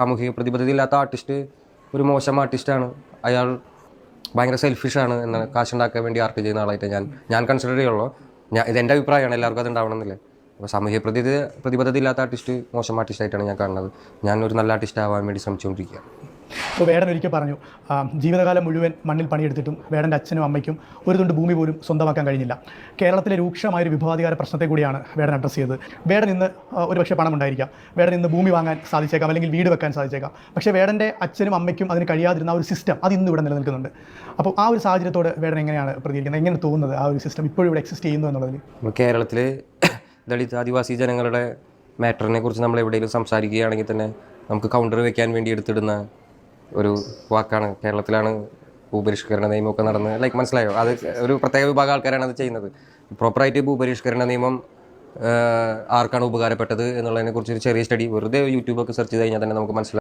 സാമൂഹിക പ്രതിബദ്ധതയില്ലാത്ത ആർട്ടിസ്റ്റ് ഒരു മോശം ആർട്ടിസ്റ്റാണ്, അയാൾ ഭയങ്കര സെൽഫിഷാണ് എന്നാണ്, കാശുണ്ടാക്കാൻ വേണ്ടി ആർട്ട് ചെയ്യുന്ന ആളായിട്ട് ഞാൻ കൺസിഡർ ചെയ്യുള്ളൂ. ഇതെൻ്റെ അഭിപ്രായമാണ്, എല്ലാവർക്കും അത് ഉണ്ടാവണമെന്നില്ല. അപ്പോൾ സാമൂഹിക പ്രതിബദ്ധത ഇല്ലാത്ത ആർട്ടിസ്റ്റ് മോശം ആർട്ടിസ്റ്റായിട്ടാണ് ഞാൻ കാണുന്നത്. ഞാൻ ഒരു നല്ല ആർട്ടിസ്റ്റ് ആവാൻ വേണ്ടി ശ്രമിച്ചുകൊണ്ടിരിക്കുക. അപ്പോൾ വേടൻ ഒരിക്കൽ പറഞ്ഞു, ജീവിതകാലം മുഴുവൻ മണ്ണിൽ പണിയെടുത്തിട്ടും വേടൻ്റെ അച്ഛനും അമ്മയ്ക്കും ഒരു തുണ്ട് ഭൂമി പോലും സ്വന്തമാക്കാൻ കഴിഞ്ഞില്ല. കേരളത്തിലെ രൂക്ഷമായൊരു വിഭവാധികാര പ്രശ്നത്തെ കൂടിയാണ് വേടൻ അഡ്രസ്സ് ചെയ്തത്. വേടൻ ഇന്ന് ഒരുപക്ഷെ പണം ഉണ്ടായിരിക്കാം, വേടൻ ഇന്ന് ഭൂമി വാങ്ങാൻ സാധിച്ചേക്കാം, അല്ലെങ്കിൽ വീട് വെക്കാൻ സാധിച്ചേക്കാം. പക്ഷേ വേടൻ്റെ അച്ഛനും അമ്മയ്ക്കും അതിന് കഴിയാതിരുന്ന ആ ഒരു സിസ്റ്റം അത് ഇന്ന് ഇവിടെ നിലനിൽക്കുന്നുണ്ട്. അപ്പോൾ ആ ഒരു സാഹചര്യത്തോട് വേടൻ എങ്ങനെയാണ് പ്രതികരിക്കുന്നത്, എങ്ങനെ തോന്നുന്നത് ആ ഒരു സിസ്റ്റം ഇപ്പോഴും ഇവിടെ എക്സിസ്റ്റ് ചെയ്യുന്നു എന്നുള്ളതിൽ? കേരളത്തിൽ ദളിത് ആദിവാസി ജനങ്ങളുടെ മാറ്ററിനെ കുറിച്ച് നമ്മൾ എവിടെയെങ്കിലും സംസാരിക്കുകയാണെങ്കിൽ തന്നെ നമുക്ക് കൗണ്ടർ വയ്ക്കാൻ വേണ്ടി എടുത്തിടുന്ന ഒരു വാക്കാണ് കേരളത്തിലാണ് ഭൂപരിഷ്കരണ നിയമമൊക്കെ നടന്ന് മനസ്സിലായോ? അത് ഒരു പ്രത്യേക വിഭാഗം ആൾക്കാരാണ് അത് ചെയ്യുന്നത്. പ്രോപ്പറായിട്ട് ഭൂപരിഷ്കരണ നിയമം ആർക്കാണ് ഉപകാരപ്പെട്ടത് എന്നുള്ളതിനെക്കുറിച്ച് ഒരു ചെറിയ സ്റ്റഡി വെറുതെ യൂട്യൂബൊക്കെ സെർച്ച് ചെയ്ത് കഴിഞ്ഞാൽ തന്നെ നമുക്ക് മനസ്സിലാവും.